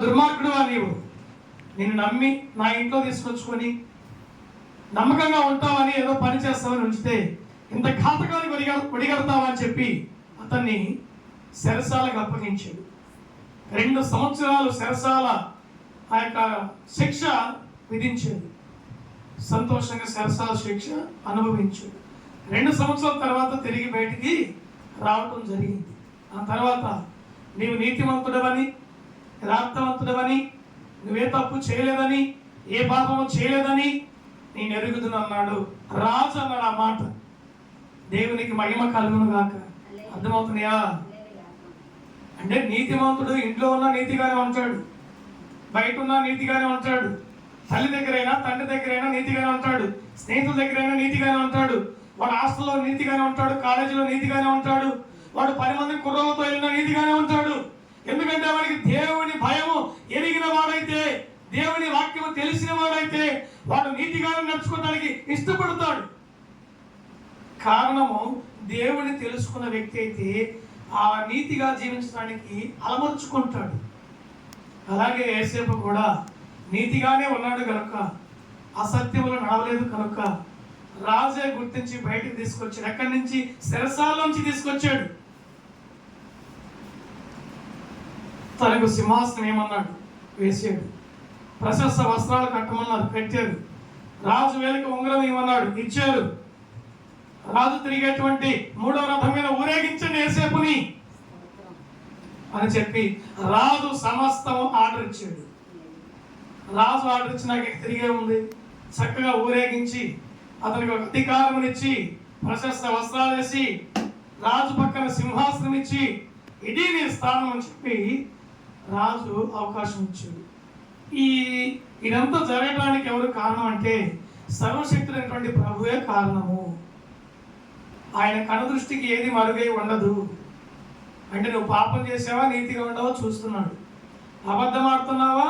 దుర్మార్గుడువా నీవు, నిన్ను నమ్మి నా ఇంట్లో తీసుకొచ్చుకొని నమ్మకంగా ఉంటావని ఏదో పని చేస్తామని ఉంచితే ఇంత ఘాతకానికి ఒడిగడతావని చెప్పి అతన్ని చెరసాలకు అప్పగించాడు. 2 సంవత్సరాలు చెరసాల ఆ యొక్క శిక్ష విధించాడు. సంతోషంగా చెరసాల శిక్ష అనుభవించాడు. 2 సంవత్సరాల తర్వాత తిరిగి బయటికి రావటం జరిగింది. ఆ తర్వాత నీవు నీతిమంతుడవని, యథార్థవంతుడవని, నువ్వే తప్పు చేయలేదని, ఏ పాపము చేయలేదని నేను ఎరుగుదును అన్నాడు. రాజు అన్నాడు ఆ మాట. దేవునికి మహిమ కలుగును గాక. అర్థమవుతున్నాయా? అంటే నీతిమంతుడు ఇంట్లో ఉన్న నీతిగానే ఉంటాడు, బయట ఉన్న నీతిగానే ఉంటాడు, తల్లి దగ్గరైనా తండ్రి దగ్గరైనా నీతిగానే ఉంటాడు, స్నేహితుల దగ్గరైనా నీతిగానే ఉంటాడు, వాడు హాస్టల్లో నీతిగానే ఉంటాడు, కాలేజీలో నీతిగానే ఉంటాడు, వాడు 10 మంది కుర్రలతో వెళ్ళిన నీతిగానే ఉంటాడు. ఎందుకంటే వాడికి దేవుని భయము ఎరిగిన వాడైతే, దేవుని వాక్యము తెలిసిన వాడైతే వాడు నీతిగానే నడుచుకోవడానికి ఇష్టపడతాడు. కారణము దేవుని తెలుసుకున్న వ్యక్తి అయితే ఆ నీతిగా జీవించడానికి అలమర్చుకుంటాడు. అలాగే యేసేపు కూడా నీతిగానే ఉన్నాడు కనుక, అసత్యములు నడవలేదు కనుక రాజే గుర్తించి బయటికి తీసుకొచ్చాడు. ఎక్కడి నుంచి? చెరసాలలోంచి తీసుకొచ్చాడు. తనకు సింహాసనం ఏమన్నాడు? వేసాడు. ప్రశస్త వస్త్రాలు కట్టమన్నారు, కట్టారు. రాజు వేలికి ఉంగరం ఏమన్నాడు? ఇచ్చారు. రాజు తిరిగేటువంటి 3వ రథం మీద ఊరేగించండి యేసేపుని అని చెప్పి రాజు సమస్తం ఆర్డర్ ఇచ్చాడు. రాజు ఆర్డర్ ఇచ్చినాక తిరిగే ఉంది. చక్కగా ఊరేగించి అతనికి ఒక అధికారం ఇచ్చి, ప్రశస్త వస్త్రాలు వేసి, రాజు పక్కన సింహాసనం ఇచ్చి, ఇది నీ స్థానం అని చెప్పి రాజు అవకాశం ఇచ్చాడు. ఇదంతా జరగడానికి ఎవరు కారణం అంటే సర్వశక్తులైనటువంటి ప్రభువే కారణము. ఆయన కనుదృష్టికి ఏది మరుగై ఉండదు. అంటే నువ్వు పాపం చేసావా, నీతిగా ఉండవా చూస్తున్నాడు. అబద్ధం ఆడుతున్నావా,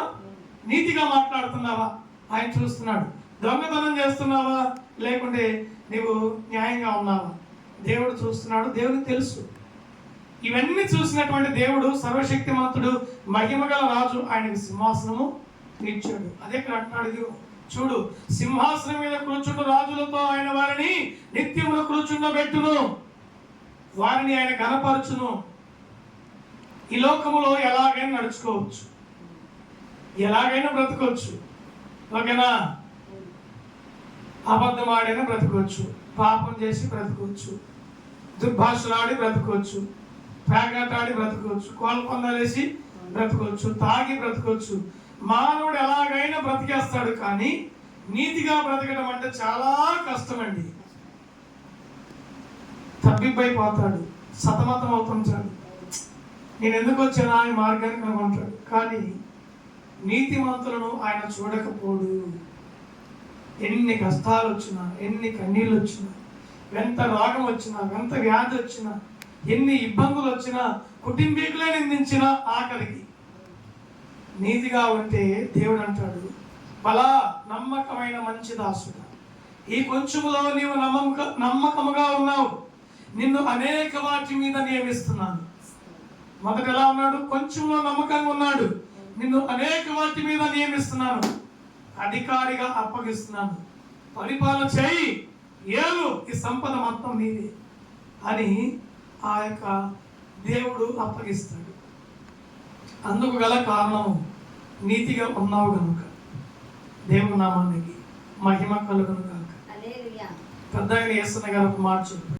నీతిగా మాట్లాడుతున్నావా ఆయన చూస్తున్నాడు. దొంగతనం చేస్తున్నావా, లేకుంటే నీవు న్యాయంగా ఉన్నావా దేవుడు చూస్తున్నాడు. దేవుడికి తెలుసు. ఇవన్నీ చూసినటువంటి దేవుడు సర్వశక్తిమంతుడు, మహిమగల రాజు, ఆయనకి సింహాసనము ఇచ్చాడు. అదే ఇక్కడ అంటున్నాడు, చూడు, సింహాసనం మీద కూర్చున్న రాజులతో ఆయన వారిని నిత్యమును కూర్చుండబెట్టును, వారిని ఆయన ఘనపరచును. ఈ లోకములో ఎలాగైనా నడుచుకోవచ్చు, ఎలాగైనా బ్రతకొచ్చు. ఓకేనా? అబద్ధం ఆడైనా బ్రతకొచ్చు, పాపం చేసి బ్రతకొచ్చు, దుర్భాషలాడి బ్రతకొచ్చు, పేకాటాడి బ్రతకొచ్చు, కోల్పొందలేసి బ్రతకొచ్చు, తాగి బ్రతకొచ్చు. మానవుడు ఎలాగైనా బ్రతికేస్తాడు. కానీ నీతిగా బ్రతకడం అంటే చాలా కష్టమండి. తప్పిపోతాడు, సతమతం అవుతుంటాడు. నేను ఎందుకు వచ్చానా ఆయన మార్గానికి అనుకుంటాడు. కానీ నీతిమంతులను ఆయన చూడకపోడు. ఎన్ని కష్టాలు వచ్చినా, ఎన్ని కన్నీళ్ళు వచ్చినా, ఎంత రోగం వచ్చినా, ఎంత వ్యాధి వచ్చినా, ఎన్ని ఇబ్బందులు వచ్చినా, కుటుంబీకులే నిందించిన ఆఖరికి నీతిగా ఉంటే దేవుడు అంటాడు, బలా నమ్మకమైన మంచి దాసుడా, ఈ కొంచెములో నీవు నమ్మకముగా ఉన్నావు, నిన్ను అనేక వాటి మీద నియమిస్తున్నాను. మొదట ఎలా ఉన్నాడు? కొంచెంలో నమ్మకంగా ఉన్నాడు. నిన్ను అనేక వాటి మీద నియమిస్తున్నాను, అధికారిగా అప్పగిస్తున్నాను, పరిపాలన చేయి, ఏలు, ఈ సంపద మొత్తం నీది అని ఆ యొక్క దేవుడు అప్పగిస్తాడు. అందుకు గల కారణం నీతిగా ఉన్నావు కనుక. దేవుని నామానికి మహిమ కలుగును కాక. పెద్ద ఆయన యేసయ్య గారు ఒక మాట చెప్పారు.